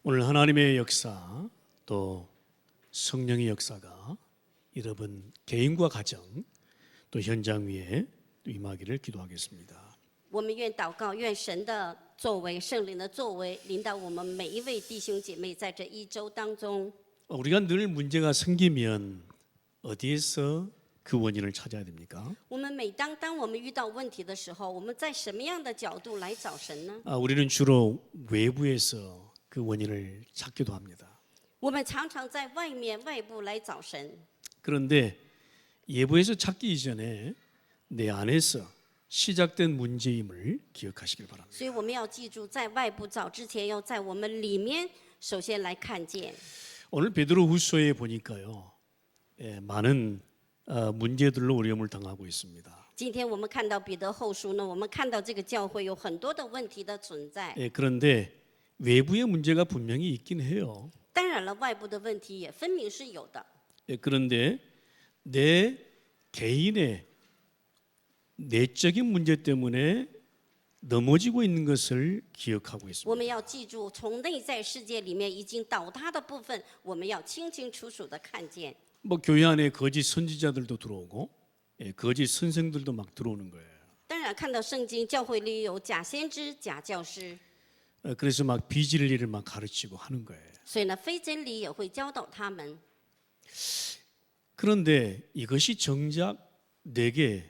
오늘 하나님의 역사 또 성령의 역사가 여러분 개인과 가정 또 현장 위에 임하기를 기도하겠습니다. 我们愿祷告，愿神的作为、圣灵的作为，临到我们每一位弟兄姐妹，在这一周当中。 우리가 늘 문제가 생기면 어디에서 그 원인을 찾아야 됩니까? 我们每当我们遇到问题的时候，我们在什么样的角度来找神呢？ 우리는 주로 외부에서 그 원인을 찾기도 합니다. 我们常常在外部来找神， 그런데 외부에서 찾기 이전에 내 안에서 시작된 문제임을 기억하시길 바랍니다. 所以我们要记住，在外部找之前，要在我们里面首先来看见。 오늘 베드로후서에 보니까요, 많은 문제들로 어려움을 당하고 있습니다. 今天我们看到彼得后书呢，我们看到这个教会有很多的问题的存在。 그런데 외부의 문제가 분명히 있긴 해요. 当然了，外部的问题也分明是有的。 그런데 내 개인의 내적인 문제 때문에 넘어지고 있는 것을 기억하고 我 있습니다. 们要记住，从内在世界里面已经倒塌的部分，我们要清清楚楚的看见。 뭐 교회 안에 거짓 선지자들도 들어오고 거짓 선생들도 막 들어오는 거예요. 当然，看到圣经，教会里有假先知、假教师， 그래서 막 비진리를 막 가르치고 하는 거예요. 所以呢，非真理也会教导他们。 그런데 이것이 정작 내게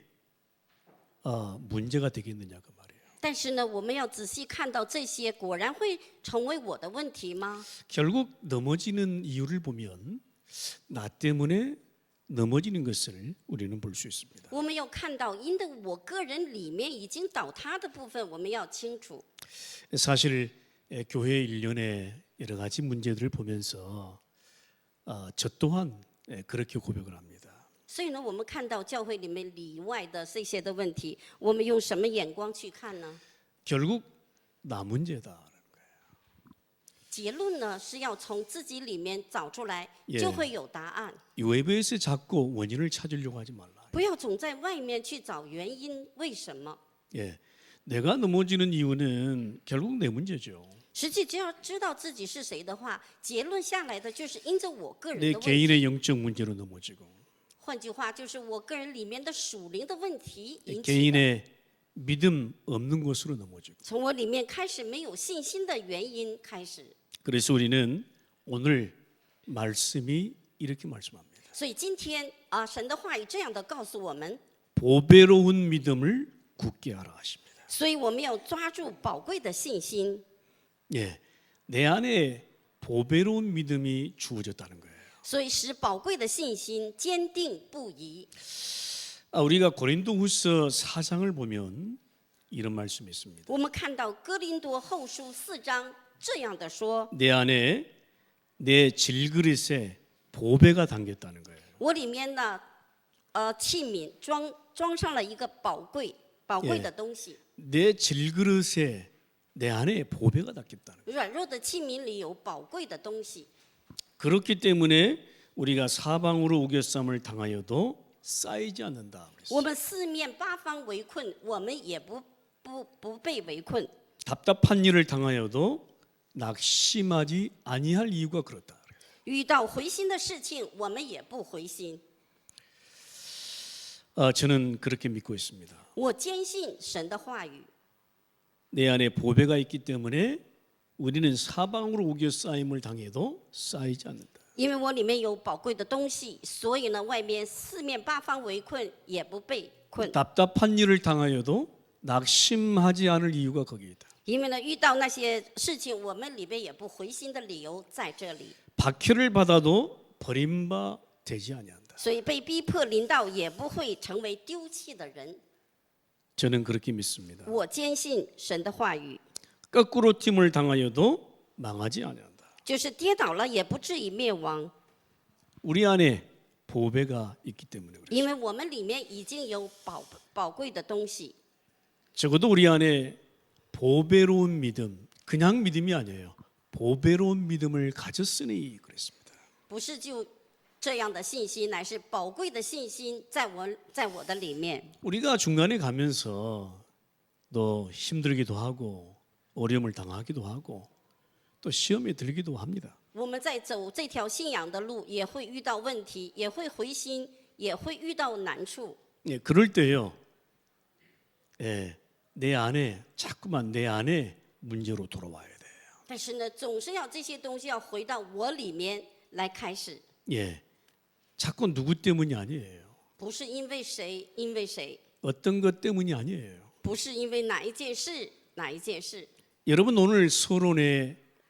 문제가 되겠느냐 그 말이에요. 但是呢，我们要仔细看到这些，果然会成为我的问题吗？ 결국 넘어지는 이유를 보면 나 때문에 넘어지는 것을 우리는 볼 수 있습니다. 我们要看到，因的我个人里面已经倒塌的部分，我们要清楚。 사실 교회 일련의 여러 가지 문제들을 보면서 저 또한 그렇게 고백을 합니다. 所以呢，我们看到教会里面里外的这些的问题，我们用什么眼光去看呢？ 결국 나 문제다. 结论呢是要从自己里面找出来， 예 就会有答案。 외부에서 자꾸 원인을 찾으려고 하지 말라. 不要总在外面去找原因，为什么？ 내가 넘어지는 이유는 결국 내 문제죠. 实际只要知道自己是谁的话，结论下来的就是因着我个人 내 的问题。 개인의 영적 문제로 넘어지고 换句话，就是我个人里面的属灵的问题引起的， 개인의 믿음 없는 것으로 넘어지고 从我里面开始没有信心的原因开始。 그래서 우리는 오늘 말씀이 이렇게 말씀합니다. 所以今天神的话语这样的告诉我们， 보배로운 믿음을 굳게 하라 하십니다. 所以我们要抓住宝贵的信心。 내 안에 보배로운 믿음이 주어졌다는 거예요. 所以使宝贵的信心坚定不移。 우리가 고린도후서 4장을 보면 이런 말씀이 있습니다. 我们看到哥林多后书4章这样的说， 내 안에 내 질그릇에 보배가 담겼다는 거예요. 我里面呢，器皿装上了一个宝贵的东西。 내 질그릇에 내 안에 보배가 담겼다는 거예요. 软弱的器皿里有宝贵的东西。 그렇기 때문에 우리가 사방으로 우겨쌈을 당하여도 쌓이지 않는다. 我们四面八方围困，我们也不被围困。 답답한 일을 당하여도 낙심하지 아니할 이유가 그렇다. 遇到灰心的事情，我们也不灰心。 저는 그렇게 믿고 있습니다. 我坚信神的话语， 내 안에 보배가 있기 때문에 우리는 사방으로 우겨 쌓임을 당해도 쌓이지 않는다. 因为我里面有宝贵的东西，所以呢，外面四面八方围困，也不被困。 답답한 일을 당하여도 낙심하지 않을 이유가 거기에 있다. 因为呢，遇到那些事情，我们里边也不灰心的理由在这里。 박해를 받아도 버림바 되지 아니한다. 所以被逼迫临到，也不会成为丢弃的人。 저는 그렇게 믿습니다. 我坚信神的话语， 거꾸로 팀을 당하여도 망하지 아니한다. 就是跌倒了也不至于灭亡， 우리 안에 보배가 있기 때문에 그래요. 因为我们里面已经有宝贵的东西。 적어도 우리 안에 보배로운 믿음, 그냥 믿음이 아니에요. 보배로운 믿음을 가졌으니 그랬습니다. 不是就这样的信心，乃是宝贵的信心，在我的里面。 우리가 중간에 가면서 또 힘들기도 하고 어려움을 당하기도 하고 또 시험에 들기도 합니다. 我们在走这条信仰的路，也会遇到问题，也会灰心，也会遇到难处。 예, 그럴 때요. 예, 자꾸만 내 안에 문제로 돌아와야 돼요. 但是呢，总是要这些东西要回到我里面来开始， 예, 자꾸 누구 때문이 아니에요. 不是因为谁，因为谁， 어떤 것 때문이 아니에요. 不是因为哪一件事，哪一件事。 여러분 오늘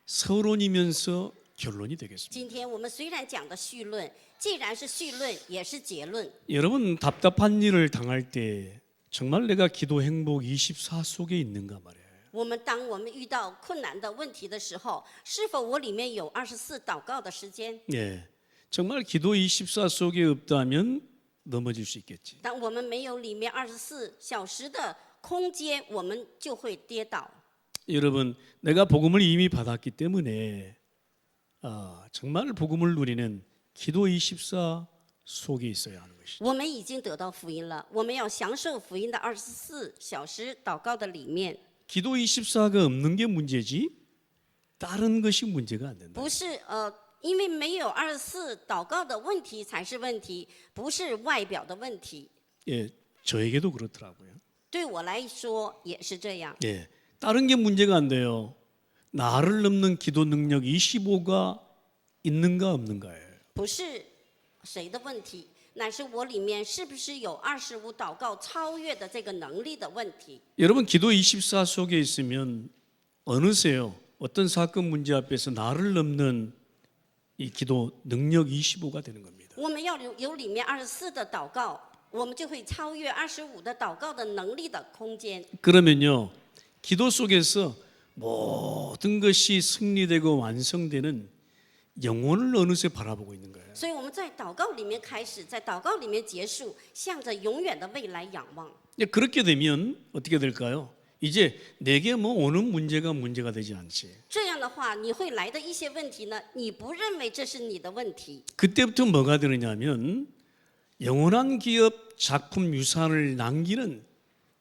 서론이면서 결론이 되겠습니다. 今天我们虽然讲的绪论，既然是绪论，也是结论。 여러분 답답한 일을 당할 때 정말 내가 기도 행복 24 속에 있는가 말이에요. 当我们遇到困难的问题的时候，是否我里面有24祷告的时间？ 예, 정말 기도 24 속에 없다면 넘어질 수 있겠지. 当我们没有里面24小时的空间，我们就会跌倒。 여러분 내가 복음을 이미 받았기 때문에 정말 복음을 누리는 기도 24 속에 있어야 하는 것이죠. 我们已经得到福音了，我们要享受福音的24小时祷告的里面。 기도 24가 없는 게 문제지 다른 것이 문제가 안 된다. 不是因为没有24祷告的问题才是问题，不是外表的问题。 예, 저에게도 그렇더라고요. 对我来说也是这样。 예, 다른 게 문제가 안 돼요. 나를 넘는 기도 능력 25가 있는가 없는가예요. 不是谁的问题，乃是我里面是不是有25祷告超越的这个能力的问题。 여러분 기도 24 속에 있으면 어느새요 어떤 사건 문제 앞에서 나를 넘는 이 기도 능력 25가 되는 겁니다. 我们要有里面24的祷告，我们就会超越25的祷告的能力的空间。 그러면요 기도 속에서 모든 것이 승리되고 완성되는 영혼을 어느새 바라보고 있는 거예요. 所以我们在祷告里面开始，在祷告里面结束，向着永远的未来仰望。 그렇게 되면 어떻게 될까요? 이제 내게 뭐 오는 문제가 되지 않지. 这样的话，你会来的一些问题呢，你不认为这是你的问题， 그때부터 뭐가 되느냐면 영원한 기업 작품 유산을 남기는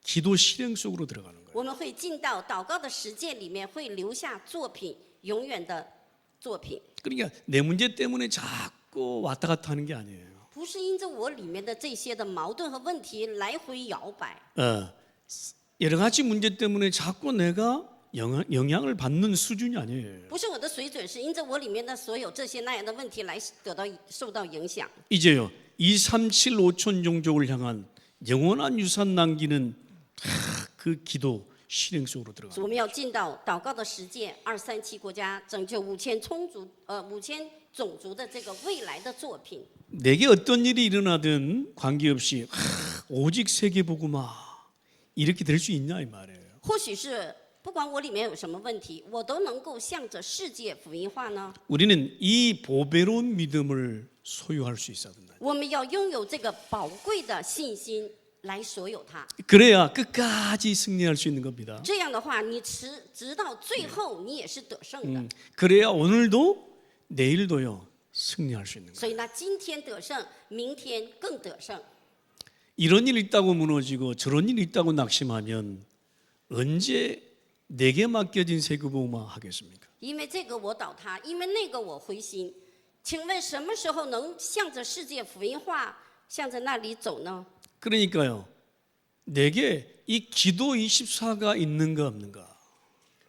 기도 실행 속으로 들어가는 거예요. 我们会进到祷告的实践里面，会留下作品，永远的作品。 그러니까 내 문제 때문에 자꾸 왔다 갔다 하는 게 아니에요. 不是因着我里面的这些的矛盾和问题来回摇摆， 여러 가지 문제 때문에 자꾸 내가 영향을 받는 수준이 아니에요. 不是我的水准，是因着我里面的所有这些那样的问题来受到影响。 이제요 237 5천 종족을 향한 영원한 유산 남기는 그 기도 실행 속으로 들어가. 我们要进到祷告的实践，237国家拯救5000种族的这个未来的作品。 내게 어떤 일이 일어나든 관계없이 오직 세계 복음화 이렇게 될 수 있냐 이 말이에요. 或许是不管我里面有什么问题，我都能够向着世界福音化呢。 우리는 이 보배로운 믿음을 소유할 수 있어야 된다. 我们要拥有这个宝贵的信心来所有它。 그래야 끝까지 승리할 수 있는 겁니다. 这样的话，你直到最后，你也是得胜的。 그래야 오늘도 내일도요 승리할 수 있는 거예요. 所以呢，今天得胜，明天更得胜。 이런 일 있다고 무너지고 저런 일 있다고 낙심하면 언제 내게 맡겨진 세계복음화 하겠습니까? 因为这个我倒塌，因为那个我灰心。请问什么时候能向着世界福音化，向着那里走呢？ 그러니까요 내게 이 기도 24가 있는가 없는가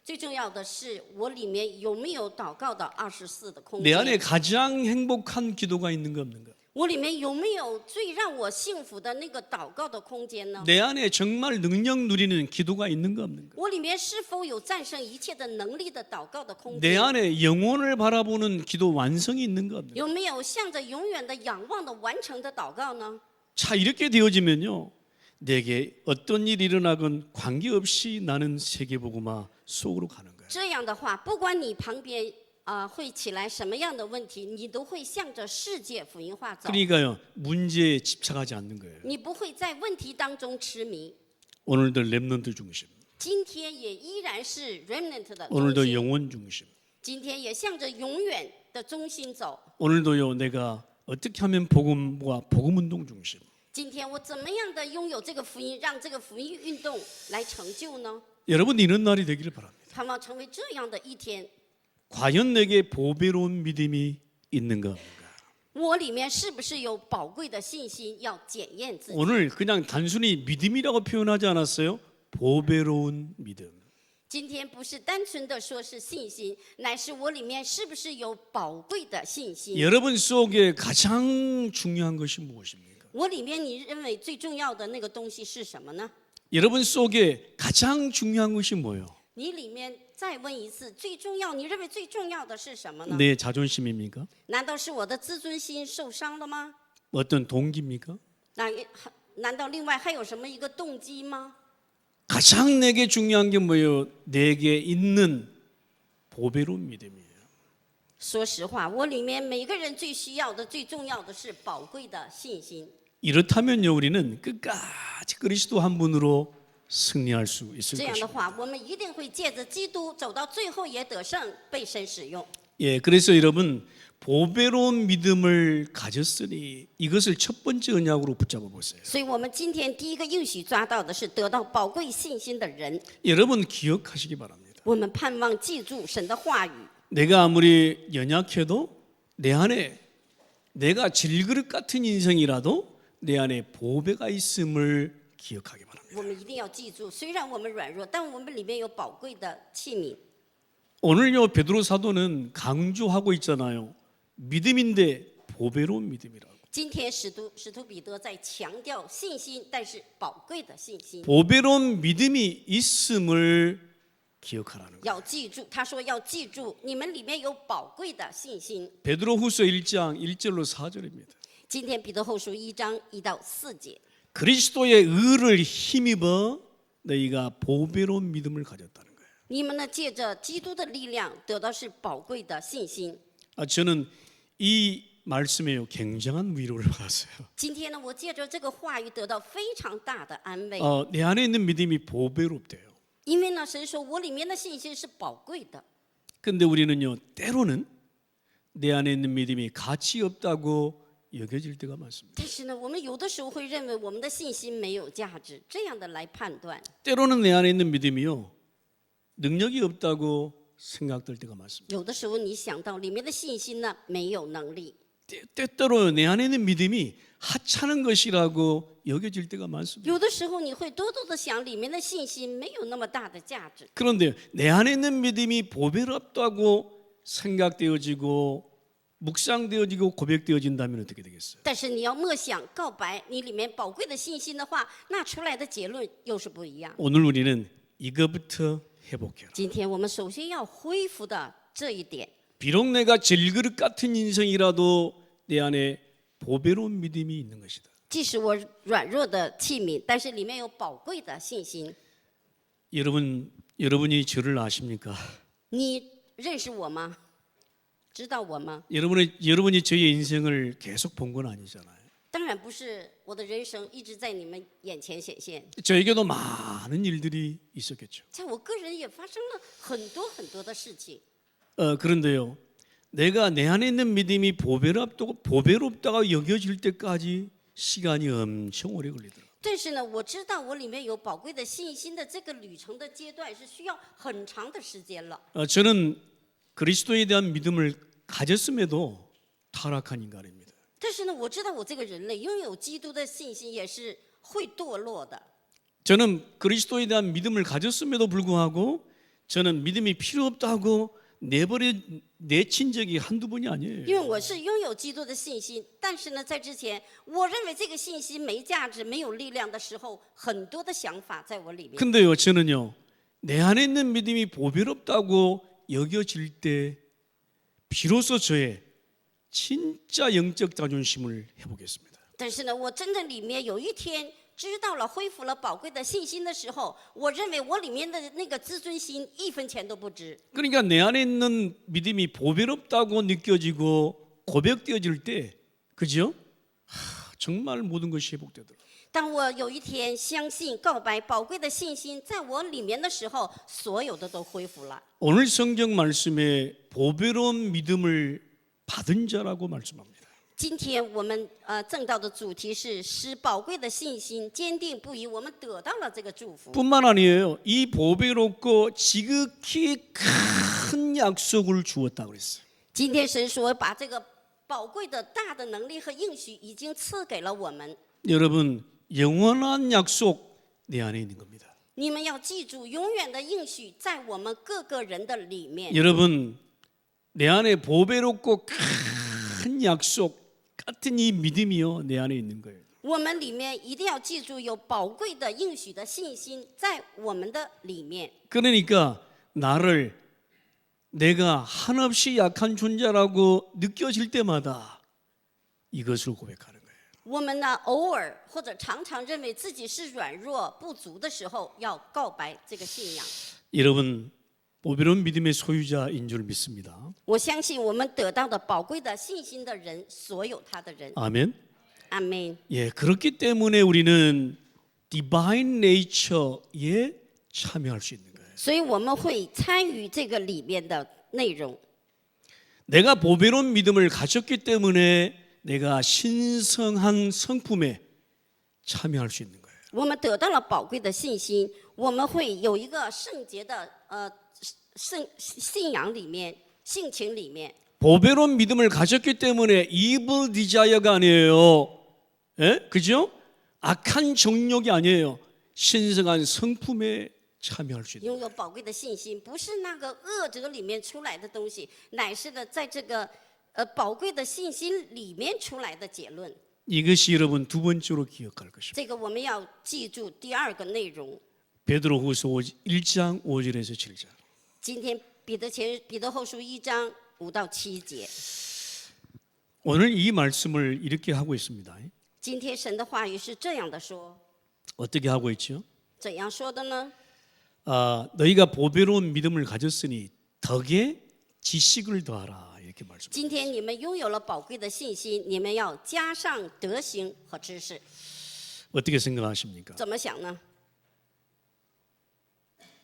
最重要的是，我里面有没有祷告的24的空 내 안에 间？ 가장 행복한 기도가 있는가 없는가 我里面有没有最让我幸福的那个祷告的空间呢？ 내 안에 정말 능력 누리는 기도가 있는가 없는가 我里面是否有战胜一切的能力的祷告的空 내 间？ 안에 영혼을 바라보는 기도 완성이 있는가 없는가 有没有向着永远的仰望的完成的祷告呢？ 자 이렇게 되어지면요 내게 어떤 일이 일어나건 관계없이 나는 세계복음화 속으로 가는 거예요. 这样的话，不管你旁边会起来什么样的问题，你都会向着世界福音化走。 그러니까요 문제에 집착하지 않는 거예요. 你不会在问题当中痴迷。 오늘도 랩런트 중심, 今天也依然是 remnant 的中 오늘도 心， 영혼 중심. 今天也向着永远的中心走。 오늘도요 내가 어떻게 하면 복음과 복음운동 중심. 今天我怎么样的拥有这个福音，让这个福音运动来成就呢？ 여러분 이런 날이 되기를 바랍니다. 盼望成为这样的一天。 과연 내게 보배로운 믿음이 있는가? 我里面是不是有宝贵的信心？要检验自己。 오늘 그냥 단순히 믿음이라고 표현하지 않았어요? 보배로운 믿음. 今天不是单纯的说是信心，乃是我里面是不是有宝贵的信心？ 여러분 속에 가장 중요한 것이 무엇입니까? 我里面你认为最重要的那个东西是什么呢？ 여러분 속에 가장 중요한 것이 뭐예요? 你里面再问一次，最重要，你认为最重要的是什么呢？ 내 자존심입니까? 难道是我的自尊心受伤了吗？ 어떤 동기입니까? 难道另外还有什么一个动机吗？ 가장 내게 중요한 게 뭐예요? 내게 있는 보배로운 믿음이에요. 说实话，我里面每个人最需要的、最重要的是宝贵的信心。 이렇다면요, 우리는 끝까지 그리스도 한 분으로 승리할 수 있을 这样的 것입니다. 话，我们一定会借着基督走到最后也得胜，被神使用。 예, 그래서 여러분 보배로운 믿음을 가졌으니 이것을 첫 번째 언약으로 붙잡아 보세요. 所以我们今天第一个应许抓到的是得到宝贵信心的人。 여러분 기억하시기 바랍니다. 我们盼望记住神的话语。 내가 아무리 연약해도 내 안에 내가 질그릇 같은 인생이라도 내 안에 보배가 있음을 기억하기 바랍니다. 我们一定要记住，虽然我们软弱，但我们里面有宝贵的器皿。 오늘요 베드로 사도는 강조하고 있잖아요. 믿음인데 보배로운 믿음이라고. 今天使徒彼得在强调信心，但是宝贵的信心。 보배로운 믿음이 있음을 기억하라는 거예요. 要记住，他说要记住，你们里面有宝贵的信心。 베드로후서 1장 1절로 4절입니다. 今天彼得后书1章1到4节， 그리스도의 의를 힘입어 너희가 보배로운 믿음을 가졌다는 거예요. 你们呢借着基督的力量得到是宝贵的信心。 저는 이 말씀에요 굉장한 위로를 받았어요. 今天呢，我借着这个话语得到非常大的安慰， 내 안에 있는 믿음이 보배롭대요. 因为呢，神说我里面的信心是宝贵的。 근데 우리는요 때로는 내 안에 있는 믿음이 가치 없다고 여겨질 때가 많습니다. 但是呢，我们有的时候会认为我们的信心没有价值，这样的来判断。 때로는 내 안에 있는 믿음이요 능력이 없다고 생각될 때가 많습니다. 有的时候你想到里面的信心呢没有能力， 때때로 내 안에 있는 믿음이 하찮은 것이라고 여겨질 때가 많습니다. 有的时候你会多多的想里面的信心没有那么大的价值。 그런데 내 안에 있는 믿음이 보배롭다고 생각되어지고 묵상되어지고 고백되어진다면 어떻게 되겠어요? 但是你要默想告白你里面宝贵的信心的话，那出来的结论又是不一样。 오늘 우리는 이거부터 회복해라. 今天我们首先要恢复的这一点， 비록 내가 질그릇 같은 인생이라도 내 안에 보배로운 믿음이 있는 것이다. 即使我软弱的器皿，但是里面有宝贵的信心。 여러분이 저를 아십니까? 你认识我吗？知道我吗？ 여러분이 저의 인생을 계속 본 건 아니잖아요. 当然不是，我的人生一直在你们眼前显现。 저에게도 많은 일들이 있었겠죠. 在我个人也发生了很多很多的事情。 그런데요, 내가 내 안에 있는 믿음이 보배롭다고 여겨질 때까지 시간이 엄청 오래 걸리더라고요. 但是呢，我知道我里面有宝贵的信心的这个旅程的阶段是需要很长的时间了。 저는 그리스도에 대한 믿음을 가졌음에도 타락한 인간입니다. 但是呢，我知道我这个人类拥有基督的信心也是会堕落的。 저는 그리스도에 대한 믿음을 가졌음에도 불구하고 저는 믿음이 필요 없다고 내친 적이 한두 번이 因 아니에요. 为我是拥有基督的信心，但是呢，在之前，我认为这个信息没价值、没有力量的时候，很多的想法在我里面。 근데요, 저는요, 내 안에 있는 믿음이 보배롭다고 여겨질 때 비로소 저의 진짜 영적 자존심을 해보겠습니다. 但是呢，我真的里面有一天知道了、恢复了宝贵的信心的时候，我认为我里面的那个自尊心一分钱都不值。 그러니까 내 안에 있는 믿음이 보배롭다고 느껴지고 고백되어질 때, 그죠? 정말 모든 것이 회복되더라고요. 当我有一天相信、告白宝贵的信心在我里面的时候，所有的都恢复了。 오늘 성경 말씀에 보배로운 믿음을 받은 자라고 말씀합니다. 今天我们正道的主题是使宝贵的信心坚定不移，我们得到了这个祝福。 뿐만 아니에요. 이 보배롭고 지극히 큰 약속을 주었다고 그랬어요. 今天神说，把这个宝贵的大的能力和应许已经赐给了我们。 여러분, 영원한 약속 내 안에 있는 겁니다. 你们要记住，永远的应许在我们各个人的里面。 여러분, 내 안에 보배롭고 큰 약속 같은 이 믿음이요 내 안에 있는 거예요. 我们里面一定要记住，有宝贵的应许的信心在我们的里面。 그러니까 나를 내가 한없이 약한 존재라고 느껴질 때마다 이것을 고백하는 거예요. 我们呢，偶尔或者常常认为自己是软弱不足的时候，要告白这个信仰。 여러분, 보배로운 믿음의 소유자인 줄 믿습니다. 我相信我们得到的宝贵的信心的人，所有他的人。 아멘. 阿门。 예, 그렇기 때문에 우리는 디바인 네이처에 참여할 수 있는 거예요. 所以我们会参与这个里面的内容。 내가 보배로운 믿음을 가졌기 때문에 내가 신성한 성품에 참여할 수 있는 거예요. 我们得到了宝贵的信心，我们会有一个圣洁的信仰里面、性情里面。 보배로운 믿음을 가졌기 때문에 evil desire가 아니에요. 예? 그죠? 악한 정욕이 아니에요. 신성한 성품에 참여할 수 있는. 拥有宝贵的信心，不是那个恶者里面出来的东西，乃是的在这个宝贵的信心里面出来的结论。 이것이 여러분 두 번째로 기억할 것입니다. 这个我们要记住第二个内容。 베드로후서 1장 5절에서 7절. 今天彼得后书1章5到7节， 오늘 이 말씀을 이렇게 하고 있습니다. 今天神的话语是这样的说， 어떻게 하고 있죠? 怎样说的呢？ 너희가 보배로운 믿음을 가졌으니 덕에 지식을 더하라 이렇게 말씀합니다. 今天你们拥有了宝贵的信心，你们要加上德行和知识。 어떻게 생각하십니까? 怎么想呢？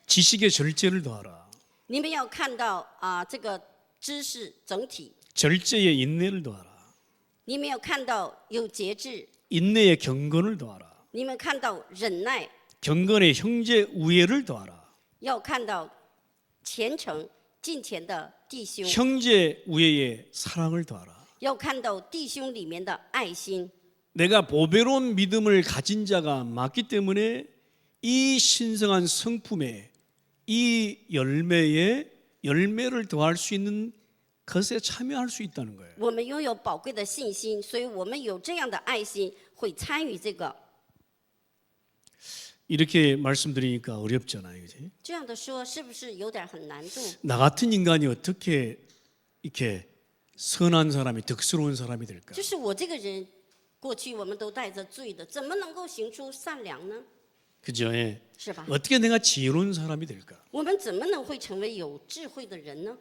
지식의 절제를 더하라. 你们要看到这个知识整体， 절제의 인내를 더하라. 你们要看到有节制， 인내의 경건을 더하라. 你们看到忍耐， 경건의 형제 우애를 더하라. 要看到虔诚敬虔的弟兄， 형제 우애의 사랑을 더하라. 要看到弟兄里面的爱心。 내가 보배로운 믿음을 가진 자가 맞기 때문에 이 신성한 성품에 이 열매를 더할 수 있는 것에 참여할 수 있다는 거예요. 我们拥有宝贵的信心，所以我们有这样的爱心，会参与这个。 이렇게 말씀드리니까 어렵잖아요, 그지? 这样的说，是不是有点很难度？ 나 같은 인간이 어떻게 이렇게 선한 사람이 덕스러운 사람이 될까? 就是我这个人，过去我们都带着罪的，怎么能够行出善良呢？ 그죠? 예. 是吧？ 어떻게 내가 지혜로운 사람이 될까? 我们怎么能会成为有智慧的人呢？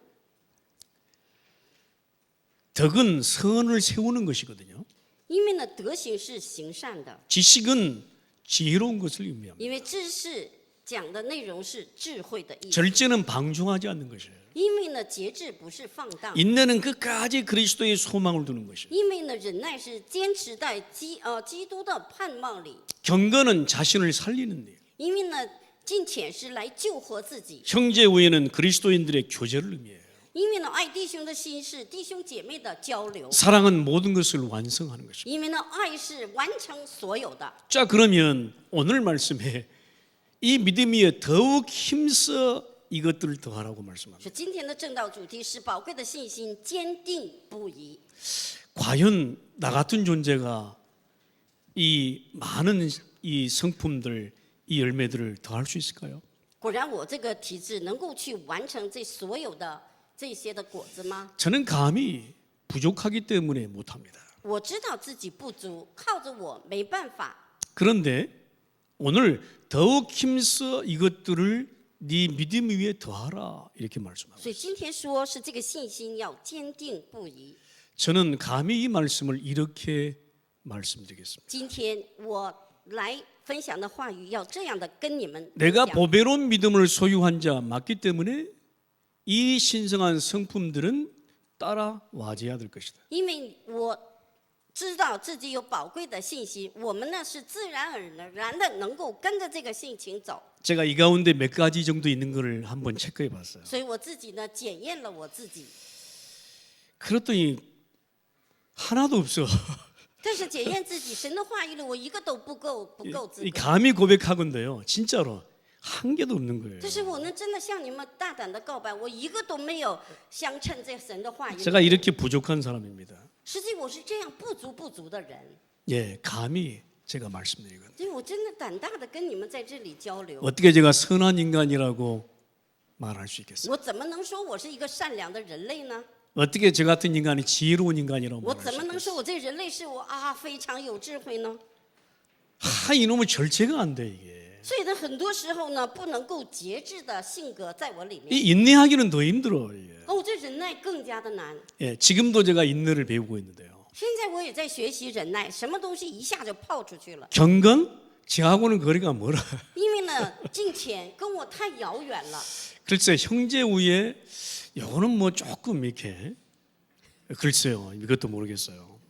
덕은 선을 세우는 것이거든요. 因为呢，德行是行善的， 지식은 지혜로운 것을 의미합니다. 因为知识讲的内容是智慧的意思。 절제는 방종하지 않는 것이에요. 因为呢，节制不是放荡， 인내는 끝까지 그리스도의 소망을 두는 것이에요. 因为呢，忍耐是坚持在基督的盼望里， 경건은 자신을 살리는 데, 因为呢，尽潜是来救活自己， 형제 우애는 그리스도인들의 교제를 의미해요. 因为呢，爱弟兄的心是弟兄姐妹的交流， 사랑은 모든 것을 완성하는 것입니다. 因为呢，爱是完成所有的。 자, 그러면 오늘 말씀에 이 믿음이 더욱 힘써 이것들을 더하라고 말씀합니다. 是今天的正道主题是宝贵的信心，坚定不移。 과연 나 같은 존재가 이 많은 이 성품들, 이 열매들을 더할 수 있을까요? 果然，我这个体质能够去完成这所有的这些的果子吗？ 저는 감히 부족하기 때문에 못합니다. 我知道自己不足，靠着我没办法。 그런데 오늘 더욱 힘써 이것들을 네 믿음 위에 더하라 이렇게 말씀합니다. 所以今天说是这个信心要坚定不移。 저는 감히 이 말씀을 이렇게 말씀드리겠습니다. 今天我来分享的话语要这样的跟你们 내가 讲。 보배로운 믿음을 소유한 자 맞기 때문에 이 신성한 성품들은 따라 와줘야 될 것이다. 因为我知道自己有宝贵的信心，我们呢是自然而然的能够跟着这个性情走。 제가 이 가운데 몇 가지 정도 있는 거를 한번 체크해 봤어요. 所以我自己呢检验了我自己， 그랬더니 하나도 없어. 但是检验自己，神的话语里我一个都不够资 이 格。 감히 고백하건데요. 진짜로 한 개도 없는 거예요. 但是我呢真的向你们大胆的告白，我一个都没有相称这神的话语。 제가 이렇게 부족한 사람입니다. 实际我是这样不足的人， 예, 감히 제가 말씀드리거든요. 所以我真的胆大的跟你们在这里交流。 어떻게 제가 선한 인간이라고 말할 수 있겠어요? 我怎么能说我是一个善良的人类呢？ 어떻게 저 같은 인간이 지혜로운 인간이라고 我 말할 怎 수 么能 있겠어요? 说我这人类是我非常有智慧呢？ 이놈은 절제가 안 돼 이게. 所以呢，很多时候呢，不能够节制的性格在我里面。 이 인내하기는 더 힘들어. 이게. 我这忍耐更加的难。 예, 지금도 제가 인내를 배우고 있는데요. 现在我也在学习忍耐，什么东西一下就抛出去了。 경건 저하고는 거리가 멀어. 因为呢，金钱跟我太遥远了。 글쎄 형제 우에 요거는 뭐 조금 이렇게 글쎄요 이것도 모르겠어요.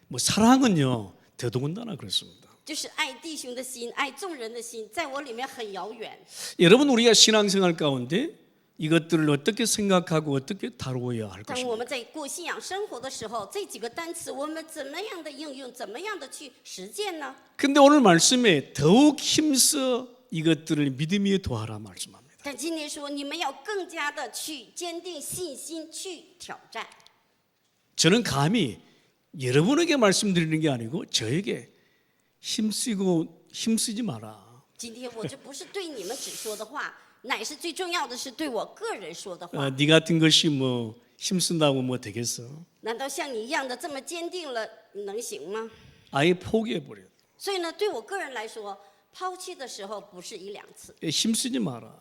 뭐 사랑은요 더더군다나 그렇습니다. 就是爱弟兄的心，爱众人的心，在我里面很遥远。 여러분 우리가 신앙생활 가운데 이것들을 어떻게 생각하고 어떻게 다루어야 할 当 것입니다. 我们在过信仰生活的时候，这几个单词我们怎么样的应用，怎么样的去实践呢？ 근데 오늘 말씀에 더욱 힘써 이것들을 믿음 위에 도하라 말씀합니다. 但今天说，你们要更加的去坚定信心，去挑战。 저는 감히 여러분에게 말씀드리는 게 아니고 저에게 힘쓰지 마라. 今天我这不是对你们只说的话，乃是最重要的是对我个人说的话。 네 같은 것이 뭐 힘쓴다고 뭐 되겠어? 难道像你一样的这么坚定了，能行吗？ 아예 포기해 버려. 所以呢，对我个人来说，抛弃的时候不是一两次， 힘쓰지 마라.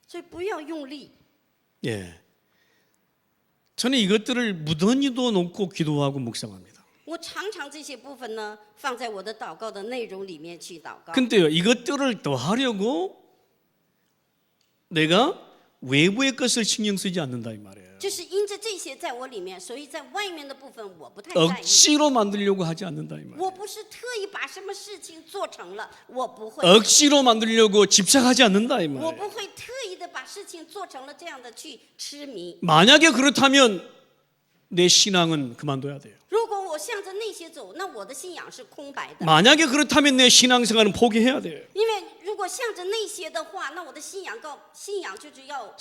所以不要用力。 예. 저는 이것들을 무던히도 놓고 기도하고 묵상합니다. 我常常这些部分呢，放在我的祷告的内容里面去祷告。 근데요, 이것들을 더 하려고 내가 외부의 것을 신경 쓰지 않는다 이 말이에요. 就是因着这些在我里面，所以在外面的部分我不太在意。 억지로 만들려고 하지 않는다 이 말이에요. 我不是特意把什么事情做成了，我不会。 억지로 만들려고 집착하지 않는다 이 我 말이에요. 不会特意的把事情做成了这样的去痴迷。 만약에 그렇다면 내 신앙은 그만둬야 돼요. 如果我向着那些走，那我的信仰是空白的。 만약에 그렇다면 내 신앙생활은 포기해야 돼요. 因为如果向着那些的话，那我的信仰就是要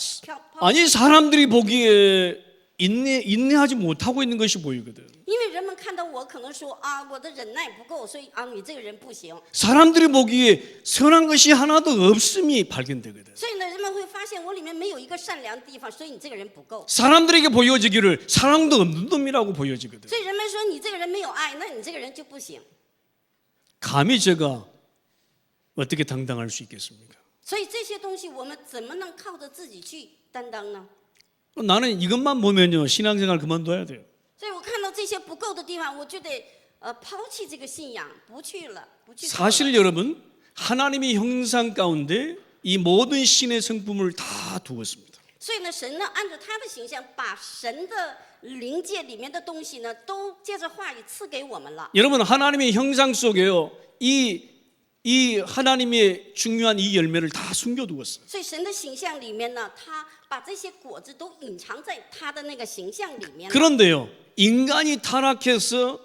抛。 아니 사람들이 보기에 인내하지 못하고 있는 것이 보이거든. 因为人们看到我可能说我的忍耐不够，所以你这个人不行。 사람들이 보기에 선한 것이 하나도 없음이 발견되거든. 所以呢，人们会发现我里面没有一个善良的地方，所以你这个人不够。 사람들에게 보여지기를 사랑도 없는 놈이라고 보여지거든. 所以人们说你这个人没有爱，那你这个人就不行。 감히 제가 어떻게 당당할 수 있겠습니까? 所以这些东西我们怎么能靠着自己去担当呢？ 나는 이것만 보면요 신앙생활 그만둬야 돼요. 所以我看到这些不够的地方，我就得抛弃这个信仰，不去了，不去做了。 사실 여러분 하나님의 형상 가운데 이 모든 신의 성품을 다 두었습니다. 所以呢，神呢按照他的形象，把神的灵界里面的东西呢，都借着话语赐给我们了。 여러분 하나님의 형상 속에요 이 하나님의 중요한 이 열매를 다 숨겨두었어요. 所以神的形象里面呢，他把这些果子都隐藏在他的那个形象里面了。 그런데요 인간이 타락해서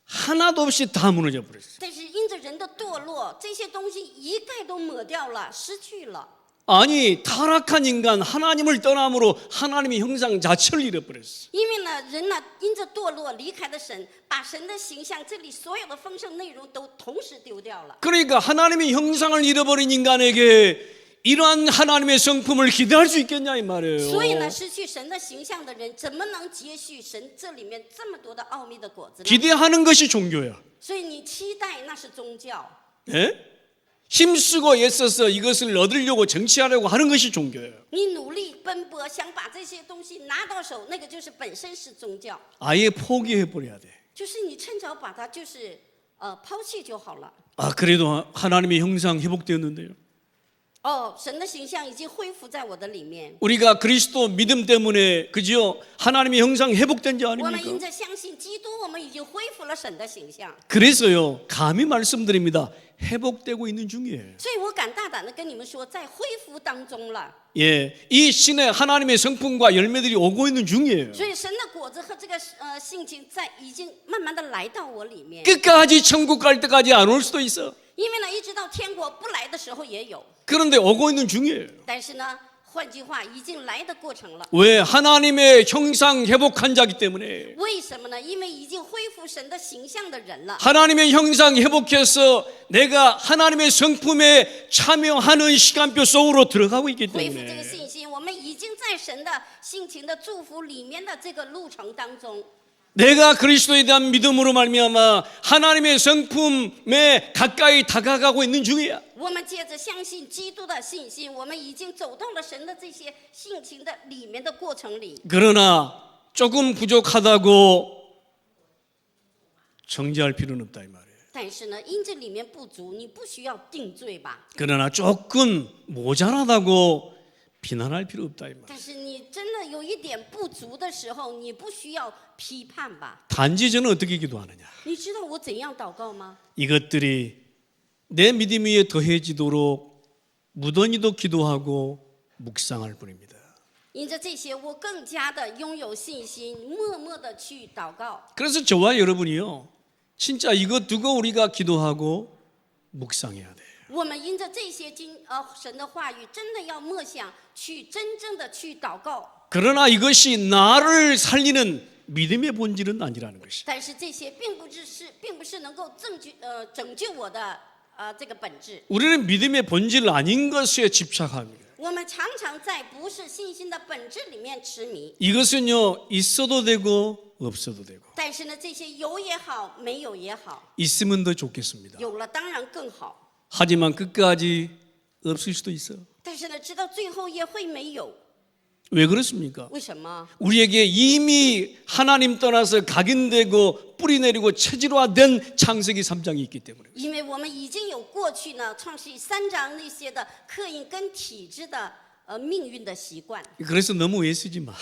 하나도 없이 다 무너져 버렸어요. 但是因着人的堕落，这些东西一概都抹掉了，失去了。 아니 타락한 인간 하나님을 떠남으로 하나님의 형상 자체를 잃어버렸어요. 因为呢，人呢因着堕落离开了神，把神的形象这里所有的丰盛内容都同时丢掉了。 그러니까 하나님의 형상을 잃어버린 인간에게 이러한 하나님의 성품을 기대할 수 있겠냐 이 말이에요. 所以呢，失去神的形象的人，怎么能接续神这里面这么多的奥秘的果子呢？ 기대하는 것이 종교야. 所以你期待那是宗教， 예? 힘쓰고 애써서 이것을 얻으려고 정치하려고 하는 것이 종교예요. 你努力奔波想把这些东西拿到手，那个就是本身是宗教， 아예 포기해 버려야 돼. 就是你趁早把它就是抛弃就好了。 아 그래도 하나님의 형상 회복되었는데요. 神的形象已经恢复在我的里面。 우리가 그리스도 믿음 때문에 그지요 하나님의 형상 회복된 자 我们因 아닙니까? 着相信基督，我们已经恢复了神的形象。 그래서요, 감히 말씀드립니다. 회복되고 있는 중이에요. 所以我敢大胆的跟你们说，在恢复当中了。 예, 이 신의 하나님의 성품과 열매들이 오고 있는 중이에요. 所以神的果子和这个性情已经慢慢的来到我里面。 끝까지 천국 갈 때까지 안 올 수도 있어. 因为呢，一直到天国不来的时候也有， 그런데 오고 있는 중이에요. 但是呢，换句话，已经来的过程了。 왜? 하나님의 형상 회복한 자기 때문에. 为什么呢？因为已经恢复神的形象的人了。 하나님의 형상 회복해서 내가 하나님의 성품에 참여하는 시간표 속으로 들어가고 있기 恢复这个 때문에. 信心，我们已经在神的性情的祝福里面的这个路程当中。 내가 그리스도에 대한 믿음으로 말미암아 하나님의 성품에 가까이 다가가고 있는 중이야. 我们借着相信基督的信心，我们已经走到了神的这些性情的里面的过程里。 그러나 조금 부족하다고 정죄할 필요는 없다 이 말이에요. 但是呢，因这里面不足，你不需要定罪吧？ 그러나 조금 모자라다고 비난할 필요 없다 이 말이에요. 但是你真的有一点不足的时候，你不需要批判吧？ 단지 저는 어떻게 기도하느냐. 你知道我怎样祷告吗？ 이것들이 내 믿음 위에 더해지도록 무던히도 기도하고 묵상할 뿐입니다. 因着这些，我更加的拥有信心，默默的去祷告。 그래서 저와 여러분이요, 진짜 이것 두고 우리가 기도하고 묵상해야 돼요. 我们因着这些神的话语，真的要默想，去真正的去祷告。 그러나 이것이 나를 살리는 믿음의 본질은 아니라는 것이. 但是这些并不是能够拯救我的这个本质。 우리는 믿음의 본질 아닌 것에 집착합니다. 我们常常在不是信心的本质里面痴迷。 이것은요, 있어도 되고 없어도 되고. 但是呢，这些有也好，没有也好， 있으면 더 좋겠습니다. 有了当然更好。 하지만 끝까지 없을 수도 있어요. 但是呢，直到最后也会没有。 왜 그렇습니까? 为什么？ 우리에게 이미 하나님 떠나서 각인되고 뿌리내리고 체질화된 창세기 3장이 있기 때문에. 因为我们已经有过去呢，创世3章那些的刻印跟体制的命运的习惯， 그래서 너무 애쓰지 마.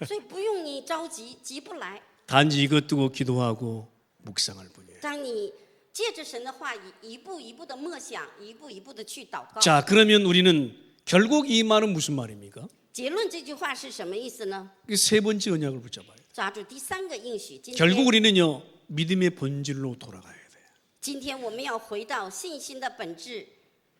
所以不用你着急，急不来。 단지 이것 두고 기도하고 묵상할 뿐이에요. 当你借着神的话语，一步一步的默想，一步一步的去祷告。 자, 그러면 우리는 결국 이 말은 무슨 말입니까? 结论这句话是什么意思呢？ 그 세 번째 언약을 붙잡아요. 抓住第三个应许。 결국 우리는요, 믿음의 본질로 돌아가야 돼요. 今天我们要回到信心的本质，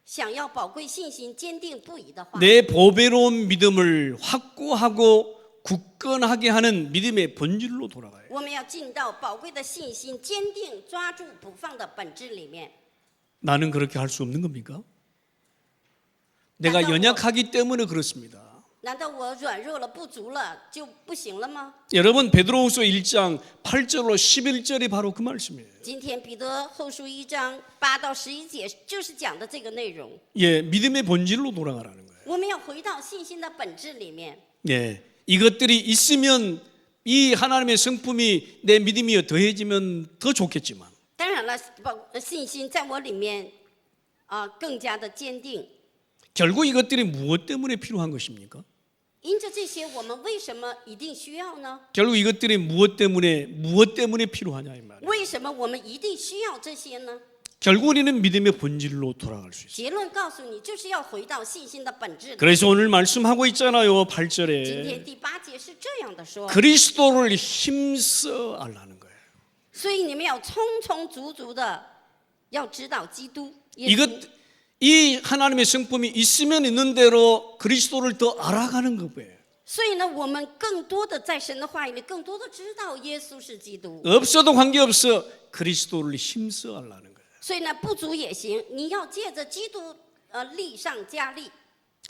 想要宝贵信心坚定不移的话， 내 보배로운 믿음을 확고하고 굳건하게 하는 믿음의 본질로 돌아가요. 我们要进到宝贵的信心坚定抓住不放的本质里面。 나는 그렇게 할 수 없는 겁니까? 내가 연약하기 때문에 그렇습니다. 难道我软弱了不足了就不行了吗？ 여러분 베드로후서 1장 8절로 11절이 바로 그 말씀이에요. 今天彼得后书1章8到11节就是讲的这个内容。 예, 믿음의 본질로 돌아가라는 거예요. 我们要回到信心的本质里面。 예, 이것들이 있으면 이 하나님의 성품이 내 믿음이 더해지면 더 좋겠지만 当然了，信心在我里面更加的坚定。 결국 이것들이 무엇 때문에 필요한 것입니까? 因着这些，我们为什么一定需要呢？ 결국 이것들이 무엇 때문에 필요하냐 이 말이에요. 为什么我们一定需要这些呢？ 결국 우리는 믿음의 본질로 돌아갈 수 있어요. 结论告诉你，就是要回到信心的本质。 그래서 오늘 말씀하고 있잖아요. 今 8절에 天第8节是这样的说， 그리스도를 힘써 알라는 거예요. 所以你们要充充足足的要知道基督。耶稣 이 하나님의 성품이 있으면 있는 대로 그리스도를 더 알아가는 거예요. 所以呢，我们更多的在神的话语里，更多的知道耶稣是基督。 없어도 관계없어 그리스도를 힘써 알라는 거예요. 所以呢，不足也行，你要借着基督力上加力。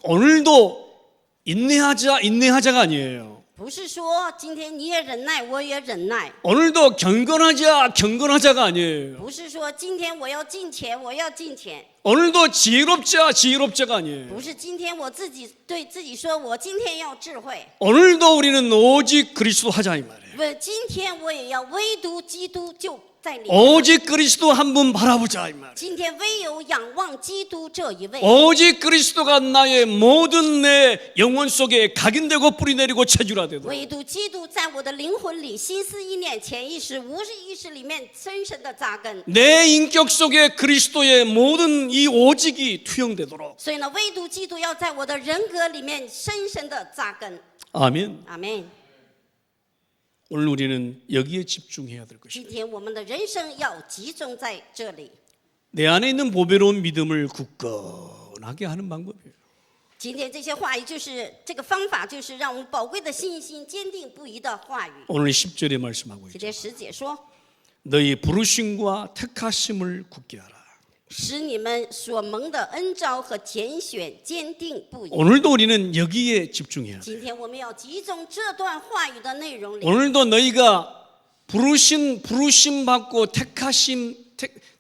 오늘도 인내하자가 아니에요. 不是说今天你也忍耐，我也忍耐。 오늘도 경건하자가 아니에요. 不是说今天我要进钱，我要进钱。 오늘도 지혜롭자가 아니에요. 不是今天我自己对自己说，我今天要智慧。 오늘도 우리는 오직 그리스도 하자 이 말이에요. 不，今天我也要唯独基督就在里面。 오직 그리스도 한 분 바라보자 이 말. 今天唯有仰望基督这一位， 오직 그리스도가 나의 모든 내 영혼 속에 각인되고 뿌리내리고 체질화되도록 唯独基督在我的灵魂里、心思意念、潜意识、无意识里面深深的扎根。 내 인격 속에 그리스도의 모든 이 오직이 투영되도록. 所以呢，唯独基督要在我的人格里面深深的扎根。 아멘. 阿门。 오늘 우리는 여기에 집중해야 될 것입니다. 今天我们的人生要集中在这里。 내 안에 있는 보배로운 믿음을 굳건하게 하는 방법이에요. 今天这些话语就是这个方法，就是让我们宝贵的信心坚定不移的话语。 오늘 10절에 말씀하고 今 있죠. 天10节说， 너희 부르심과 택하심을 굳게 하라. 使你们所蒙的恩召和拣选坚定不移。 오늘도 우리는 여기에 집중해야 돼요. 今天我们要集中这段话语的内容里。 오늘도 너희가 부르심 받고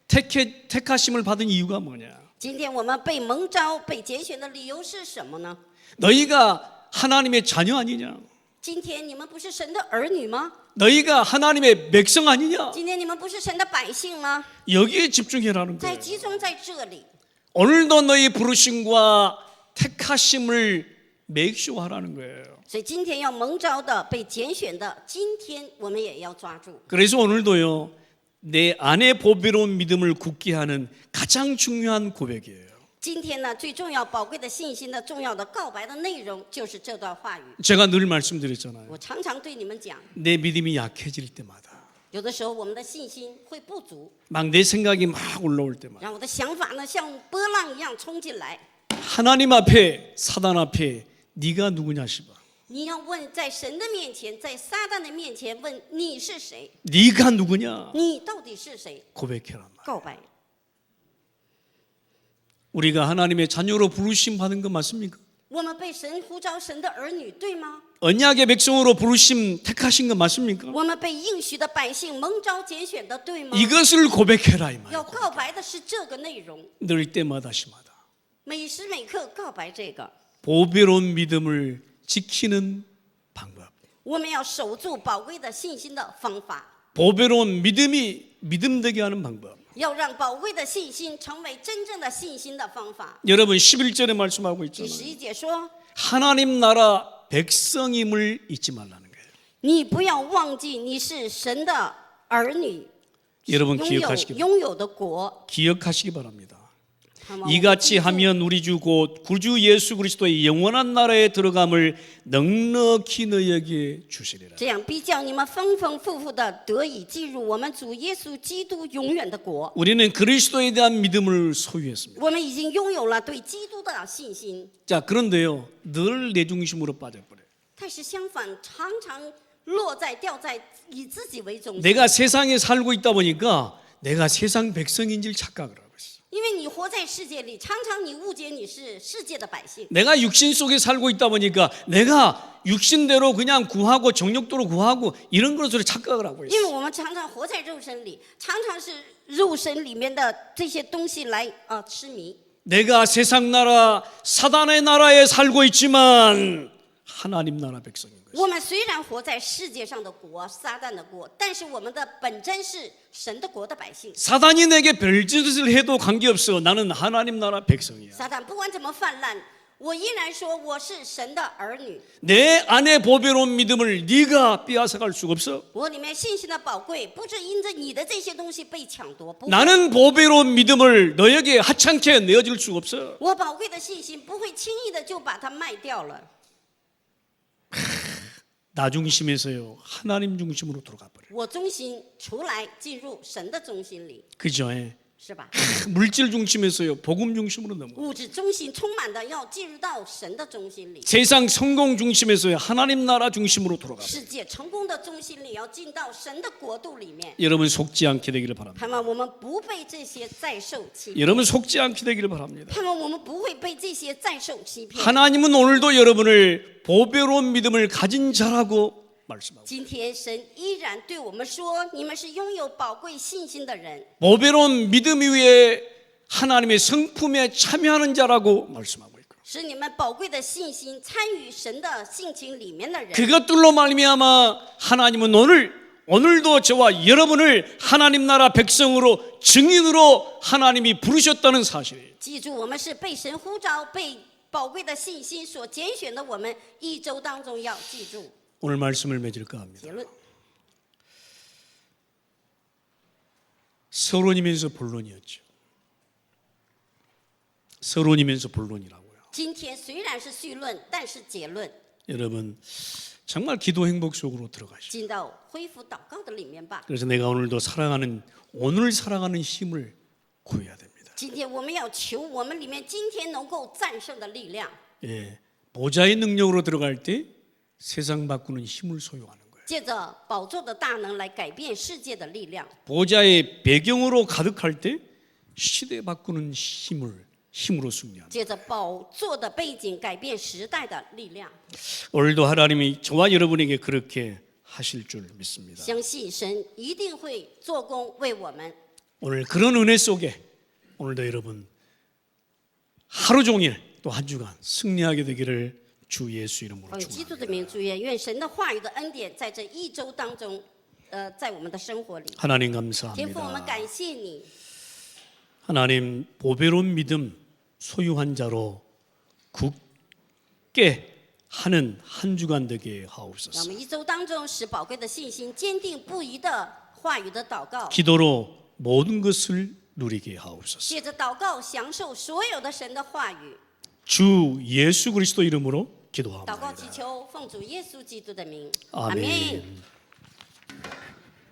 택하심을 받은 이유가 뭐냐? 今天我们被蒙召、被拣选的理由是什么呢？ 너희가 하나님의 자녀 아니냐? 今天你们不是神的儿女吗？ 너희가 하나님의 백성 아니냐? 今天你们不是神的百姓吗？ 여기에 집중해라는 在 거예요. 集中在这里。 오늘도 너희 부르심과 택하심을 맥쇼하라는 거예요. 所以今天要蒙召的、被拣选的，今天我们也要抓住。 그래서 오늘도요, 내 안에 보배로운 믿음을 굳게 하는 가장 중요한 고백이에요. 今天呢，最重要、宝贵的信心的重要的告白的内容就是这段话语。 제가 늘 말씀드렸잖아요. 我常常对你们讲， 내 믿음이 약해질 때마다, 有的时候我们的信心会不足， 막 내 생각이 막 올라올 때마다 让我的想法呢像波浪一样冲进来。 하나님 앞에, 사단 앞에 네가 누구냐 싶어. 你要问，在神的面前，在撒旦的面前问你是谁？ 네가 누구냐? 你到底是谁？ 고백해란 말. 告白。 우리가 하나님의 자녀로 부르심 받은 거 맞습니까? 我们被神呼召神的儿女，对吗？ 언약의 백성으로 부르심 택하신 거 맞습니까? 我们被应许的百姓蒙召拣选的，对吗？ 이것을 고백해라 이 要 말. 告白的是这个内容， 늘 때마다 시마다 每时每刻告白这个。 보배로운 믿음을 지키는 방법. 我们要守住宝贵的信心的方法， 보배로운 믿음이 믿음되게 하는 방법. 要让宝贵的信心成为真正的信心的方法。 여러분 11절에 말씀하고 第 있잖아요. 11节说， 하나님 나라 백성임을 잊지 말라는 거예요. 你不要忘记你是神的儿女， 여러분 기억하시기, 拥有的国。 기억하시기 바랍니다. 盼望我们 이같이 记住 하면 우리 주 곧 구주 예수 그리스도의 영원한 나라에 들어감을 넉넉히 너희에게 주시리라. 这样必叫你们丰丰富富的得以进入我们主耶稣基督永远的国。 우리는 그리스도에 대한 믿음을 소유했습니다. 我们已经拥有了对基督的信心， 자, 그런데요, 늘 내 중심으로 빠져버려요. 但是相反，常常掉在以自己为中心。 내가 세상에 살고 있다 보니까 내가 세상 백성인 줄 착각을 하고 있어. 因为你活在世界里，常常你误解你是世界的百姓。 내가 육신 속에 살고 있다 보니까 내가 육신대로 그냥 구하고 정욕도로 구하고 이런 것으로 착각을 하고 因 있어. 为我们常常活在肉身里，常常是肉身里面的这些东西来痴迷。 내가 세상 나라 사단의 나라에 살고 있지만 하나님 나라 백성인 거예요. 我们虽然活在世界上的国、撒旦的国，但是我们的本真是神的国的百姓。 사단이 내게 별짓을 해도 관계없어. 나는 하나님 나라 백성이야. 撒旦不管怎么泛滥，我依然说我是神的儿女。 내 안에 보배로운 믿음을 네가 빼앗아갈 수가 없어. 我里面信心的宝贵，不是因着你的这些东西被抢夺，不会。 나는 보배로운 믿음을 너에게 하찮게 내어줄 수가 없어. 我宝贵的信心不会轻易的就把它卖掉了。 나 중심에서요 하나님 중심으로 돌아가 버려. 我中心出来，进入神的中心里， 그죠? 예. 是吧？ 물질 중심에서요 복음 중심으로 넘어. 物质中心充满的要进入到神的中心里， 세상 성공 중심에서요 하나님 나라 중심으로 돌아가 버려. 世界成功的中心里要进到神的国度里面。 여러분 속지 않게 되기를 바랍니다. 盼望我们不被这些再受欺骗， 여러분 속지 않게 되기를 바랍니다. 盼望我们不会被这些再受欺骗。 하나님은 오늘도 여러분을 보배로운 믿음을 가진 자라고 말씀하고 今天神依然对我们说：“你们是拥有宝贵信心的人， 보배로운 믿음 위에 하나님의 성품에 참여하는 자라고 말씀하고 있고 是你们宝贵的信心参与神的性情里面的人。 그것들로 말미암아 하나님은 오늘 오늘도 저와 여러분을 하나님 나라 백성으로 증인으로 하나님이 부르셨다는 사실. 记住，我们是被神呼召、被宝贵的信心所拣选的。我们一周当中要记住 오늘 말씀을 맺을까 합니다. 结论。 서론이면서 본론이었죠. 서론이면서 본론이라고요. 今天虽然是绪论，但是结论 여러분 정말 기도 행복 속으로 들어가시죠. 进到恢复祷告的里面吧。 그래서 내가 오늘도 오늘 살아가는 힘을 구해야 됩니다. 今天我们要求我们里面今天能够战胜的力量。 예, 보좌의 능력으로 들어갈 때 세상 바꾸는 힘을 소유하는 거예요. 借着宝座的大能来改变世界的力量。 보좌의 배경으로 가득할 때 시대 바꾸는 힘으로 승리하는. 借着宝座的背景改变时代的力量。 오늘도 하나님이 저와 여러분에게 그렇게 하실 줄 믿습니다. 相信神一定会做工为我们。 오늘 그런 은혜 속에 오늘도 여러분 하루 종일 또 한 주간 승리하게 되기를 주 예수 이름으로 奉基督 축원합니다. 的名祝愿，愿神的话语的恩典在这一周当中，在我们的生活里。 하나님 天父，我们 감사합니다. 感谢你， 하나님 보배로운 믿음 소유한 자로 굳게 하는 한 주간 되게 让我 하옵소서. 们一周当中使宝贵的信心坚定不移的话语的祷告， 기도로 모든 것을 누리게 하옵소서. 借着祷告享受所有的神的话语。 주 예수 그리스도 이름으로 祷告祈 기도합니다. 求，奉主耶稣基督的名， 아멘.